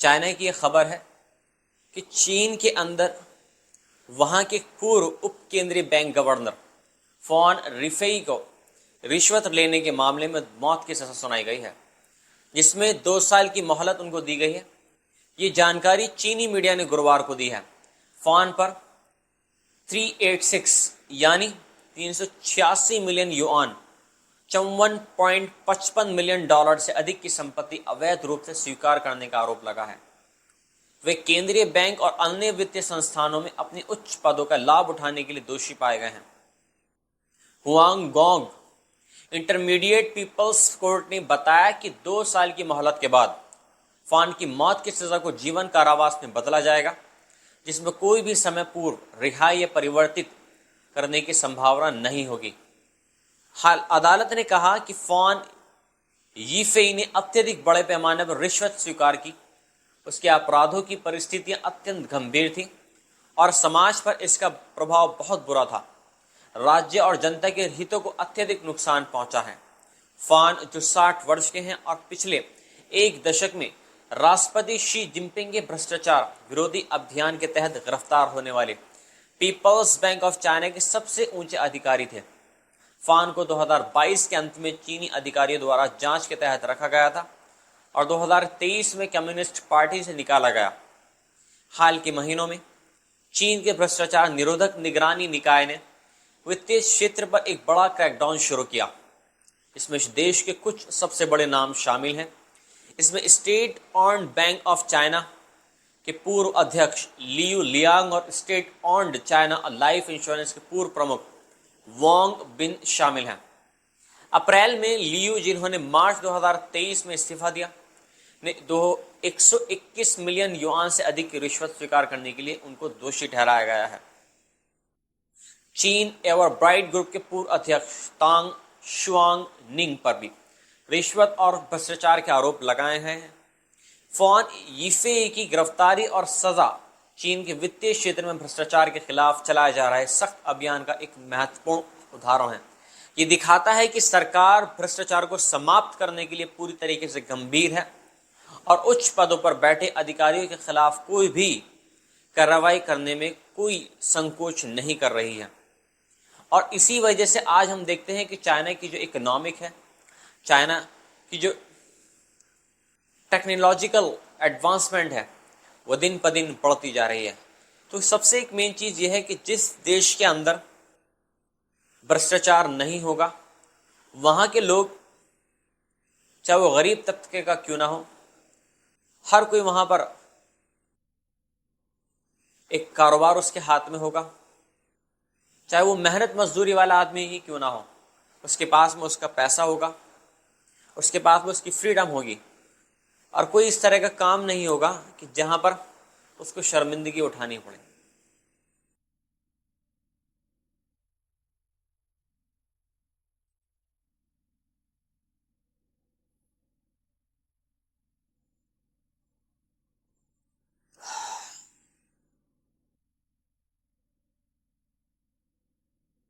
China की यह खबर है कि चीन के अंदर वहां के पूर्व उप केंद्रीय बैंक गवर्नर फॉन रिफेई को रिश्वत लेने के मामले में मौत की सजा सुनाई गई है, जिसमें 2 साल की मोहलत उनको दी गई है। ये जानकारी चीनी मीडिया ने गुरुवार को दी है। फॉन पर 386 यानी 386 मिलियन युआन, 54.55 मिलियन डॉलर से अधिक की संपत्ति अवैध रूप से स्वीकार करने का आरोप लगा है। वे केंद्रीय बैंक और अन्य वित्तीय संस्थानों में अपने उच्च पदों का लाभ उठाने के लिए दोषी पाए गए हैं। Huang Gong Intermediate People's Court ने बताया कि 2 साल की मोहलत के बाद फॉन की मौत की सजा को जीवन कारावास में बदला जाएगा, जिसमें कोई भी समय पूर्व रिहाई या परिवर्तित करने की संभावना नहीं होगी। हाल अदालत ने कहा कि फॉन यीफेई ने अत्यधिक बड़े पैमाने पर रिश्वत स्वीकार की, उसके अपराधों की परिस्थितियां अत्यंत गंभीर थीं और समाज पर इसका प्रभाव बहुत बुरा था। राज्य और जनता के हितों को अत्यधिक नुकसान पहुंचा है। फॉन, जो 60 वर्ष के हैं और पिछले 1 दशक में राष्ट्रपति शी जिनपिंग के भ्रष्टाचार विरोधी अभियान के तहत गिरफ्तार होने वाले पीपल्स बैंक ऑफ चाइना के सबसे ऊंचे अधिकारी थे। फॉन को 2022 के अंत में चीनी अधिकारियों द्वारा जांच के तहत रखा गया था और 2023 में कम्युनिस्ट पार्टी से निकाला गया। हाल के महीनों में चीन के भ्रष्टाचार निरोधक निगरानी निकाय ने वित्तीय क्षेत्र पर एक बड़ा क्रैकडाउन शुरू किया। इसमें देश के कुछ सबसे बड़े नाम शामिल हैं। इसमें state owned bank of China के पूर्व अध्यक्ष लियू लियांग और state owned China life insurance के पूर्व प्रमुख वांग बिन शामिल हैं। अप्रैल में लियू, जिन्होंने मार्च 2023 में इस्तीफा दिया, ने 121 मिलियन युआन से अधिक की रिश्वत स्वीकार करने के लिए उनको दोषी ठहराया गया है। चीन एवरब्राइट ग्रुप के पूर्व अध्यक्ष तांग शुआंग निंग पर भी रिश्वत और भ्रष्टाचार के आरोप लगाए हैं। फॉन यीफेई की गिरफ्तारी और सजा चीन के वित्तीय क्षेत्र में भ्रष्टाचार के खिलाफ चलाए जा रहे सख्त अभियान का एक महत्वपूर्ण उदाहरण है। ये दिखाता है कि सरकार भ्रष्टाचार को समाप्त करने के लिए पूरी तरीके से गंभीर है और उच्च पदों पर बैठे अधिकारियों के खिलाफ कोई भी कार्रवाई करने में कोई संकोच नहीं कर रही है। और इसी वजह से आज हम देखते हैं कि चाइना की जो इकोनॉमिक है, चाइना की जो टेक्नोलॉजिकल एडवांसमेंट है, वो दिन पर दिन बढ़ती जा रही है। तो सबसे एक मेन चीज़ ये है कि जिस देश के अंदर भ्रष्टाचार नहीं होगा, वहाँ के लोग, चाहे वो गरीब तबके का क्यों ना हो, हर कोई वहाँ पर एक कारोबार उसके हाथ में होगा, चाहे वो मेहनत मजदूरी वाला आदमी ही क्यों ना हो, उसके पास में उसका पैसा होगा, उसके पास में उसकी फ्रीडम होगी और कोई इस तरह का काम नहीं होगा कि जहाँ पर उसको शर्मिंदगी उठानी पड़े।